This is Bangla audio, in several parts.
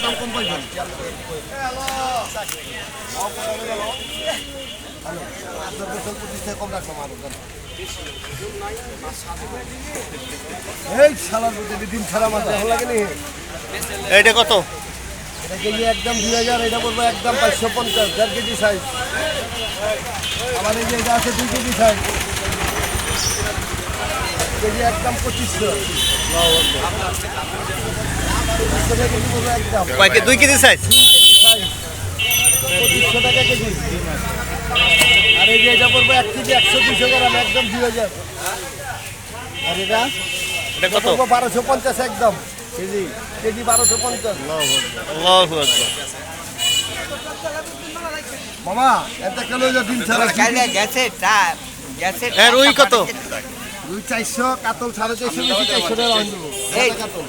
একদম কম পাইবেন। কম রাখলাম আরো এই শালার প্রতি ডিম ছাড়া মাছ ভালো লাগে নি। এইটা কত? এটা কেজি একদম 2000, এটা পড়বো একদম 550, 1.5 কেজি সাইজ। আবার এই যে এটা আছে 2 কেজি সাইজ, কেজি একদম 2500। কেজি পড়বো একদম কয় কেজি? 2 KG size. 2500 টাকা কেজি। আর এই যে এটা পড়বো 1 কেজি 100-200 গ্রাম, একদম 2000। আর এটা এটা কত? 1250 একদম কেজি, কেজি 1250। আল্লাহু আকবার। মামা এটা কিলো ডিম ছাড়া হ্যাঁ, রুই কত? রুই 400, কাতল 450, বেশি 400 টাকা রাখবো। এই কাতল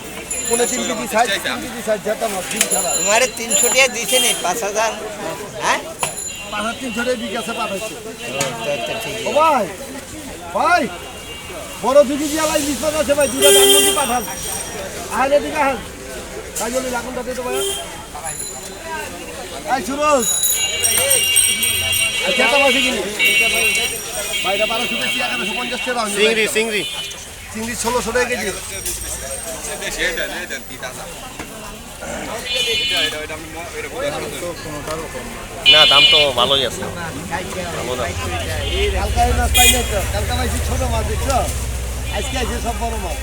3.5 কেজি সাইজ, 3 কেজি সাইজ যেটা মাছ ডিম ছাড়া। তোমারে 300 টাকা দিছে নি 5000? হ্যাঁ 350 টাকা বিকাশে পাঠাইছে। ও ভাই ভাই বড় 2 কেজি আলাই নিষ্পত আছে ভাই, দুটো দামবন্দি পাঠান। আহলে দিকে আহেন তাই জন্য লাগুনটা দিতে ভাই। এই সুরজ যেটা মাছ কিনি ভাইটা 1200 বেশি 1150 টাকা। চিংড়ি চিংড়ি চিংড়ি 1600 টাকা কেজি। না, দাম তো ভালোই আছে। ভালো দাম। কালকা এই মাছ পাই নাই তো, কালকা পাইছি ছোট মাছ, দেখছো আজকে আছে সব বড় মাছ।